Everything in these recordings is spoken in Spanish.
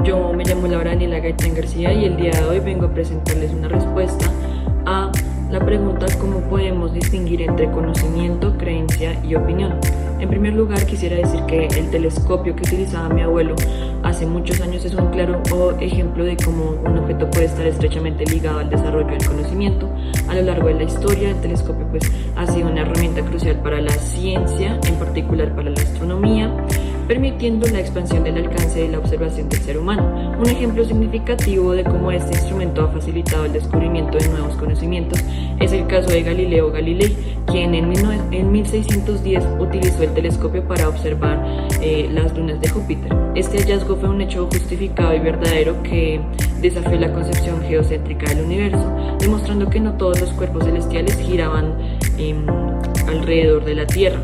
Yo me llamo Laura Daniela Gaitán García y el día de hoy vengo a presentarles una respuesta a la pregunta ¿cómo podemos distinguir entre conocimiento, creencia y opinión? En primer lugar, quisiera decir que el telescopio que utilizaba mi abuelo hace muchos años es un claro ejemplo de cómo un objeto puede estar estrechamente ligado al desarrollo del conocimiento. A lo largo de la historia, el telescopio ha sido una herramienta crucial para la ciencia, en particular para la astronomía, permitiendo la expansión del alcance de la observación del ser humano. Un ejemplo significativo de cómo este instrumento ha facilitado el descubrimiento de nuevos conocimientos es el caso de Galileo Galilei, quien en 1610 utilizó el telescopio para observar las lunas de Júpiter. Este hallazgo fue un hecho justificado y verdadero que desafió la concepción geocéntrica del universo, demostrando que no todos los cuerpos celestiales giraban alrededor de la Tierra.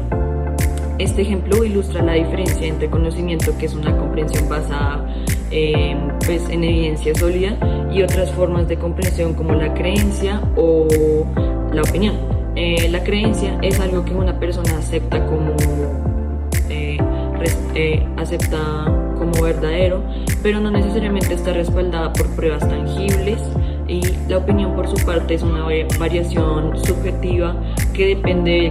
Este ejemplo ilustra la diferencia entre conocimiento, que es una comprensión basada en evidencia sólida, y otras formas de comprensión como la creencia o la opinión. La creencia es algo que una persona acepta como verdadero, pero no necesariamente está respaldada por pruebas tangibles. Y la opinión, por su parte, es una variación subjetiva que depende de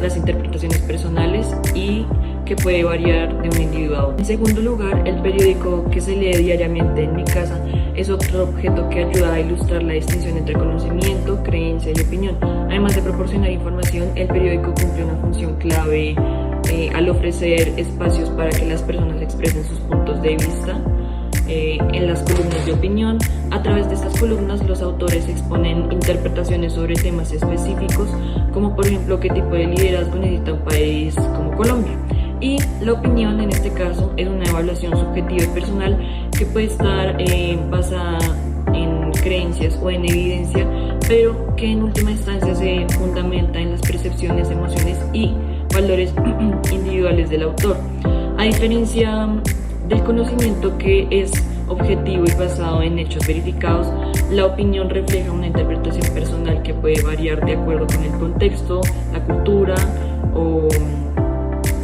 las interpretaciones personales y que puede variar de un individuo a otro. En segundo lugar, el periódico que se lee diariamente en mi casa es otro objeto que ayuda a ilustrar la distinción entre conocimiento, creencia y opinión. Además de proporcionar información, el periódico cumple una función clave al ofrecer espacios para que las personas expresen sus puntos de vista. En las columnas de opinión, a través de estas columnas los autores exponen interpretaciones sobre temas específicos, como por ejemplo qué tipo de liderazgo necesita un país como Colombia. Y la opinión, en este caso, es una evaluación subjetiva y personal que puede estar basada en creencias o en evidencia, pero que en última instancia se fundamenta en las percepciones, emociones y valores individuales del autor. A diferencia del conocimiento, que es objetivo y basado en hechos verificados, la opinión refleja una interpretación personal que puede variar de acuerdo con el contexto, la cultura o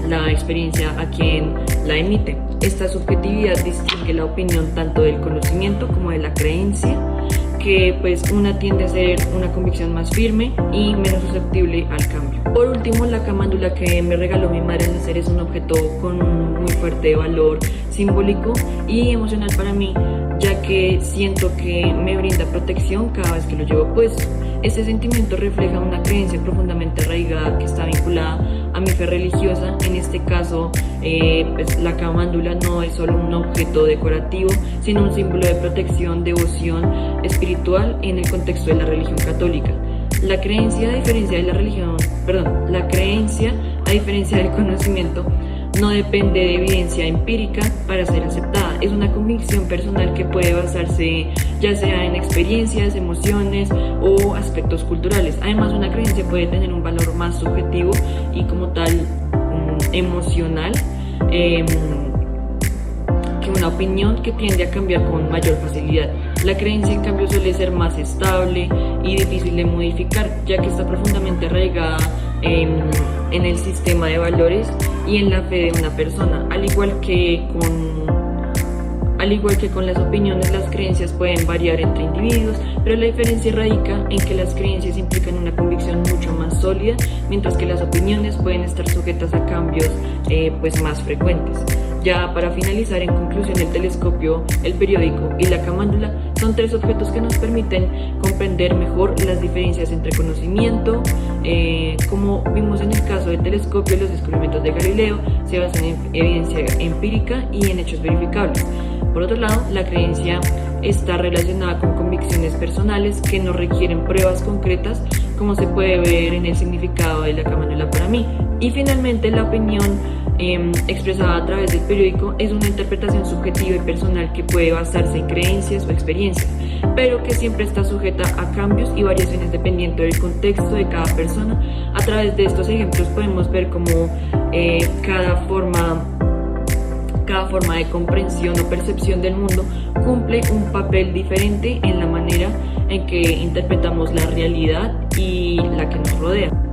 la experiencia a quien la emite. Esta subjetividad distingue la opinión tanto del conocimiento como de la creencia, que una tiende a ser una convicción más firme y menos susceptible al cambio. Por último, la camándula que me regaló mi madre al nacer es un objeto con un muy fuerte valor simbólico y emocional para mí, ya que siento que me brinda protección cada vez que lo llevo puesto. Este sentimiento refleja una creencia profundamente arraigada que está vinculada a mi fe religiosa. En este caso, la camándula no es solo un objeto decorativo, sino un símbolo de protección, devoción espiritual en el contexto de la religión católica. La creencia, a diferencia del conocimiento, no depende de evidencia empírica para ser aceptada. Es una convicción personal que puede basarse ya sea en experiencias, emociones o aspectos culturales. Además, una creencia puede tener un valor más subjetivo y como tal emocional que una opinión, que tiende a cambiar con mayor facilidad. La creencia, en cambio, suele ser más estable y difícil de modificar, ya que está profundamente arraigada en el sistema de valores y en la fe de una persona. Al igual que con las opiniones, las creencias pueden variar entre individuos, pero la diferencia radica en que las creencias implican una convicción mucho más sólida, mientras que las opiniones pueden estar sujetas a cambios más frecuentes. Ya para finalizar, en conclusión, el telescopio, el periódico y la camándula son tres objetos que nos permiten comprender mejor las diferencias entre conocimiento. Como vimos en el caso del telescopio, los descubrimientos de Galileo se basan en evidencia empírica y en hechos verificables. Por otro lado, la creencia está relacionada con convicciones personales que no requieren pruebas concretas, como se puede ver en el significado de la camándula para mí. Y finalmente, la opinión expresada a través del periódico es una interpretación subjetiva y personal que puede basarse en creencias o experiencias, pero que siempre está sujeta a cambios y variaciones dependiendo del contexto de cada persona. A través de estos ejemplos podemos ver cómo cada forma de comprensión o percepción del mundo cumple un papel diferente en la manera en que interpretamos la realidad y la que nos rodea.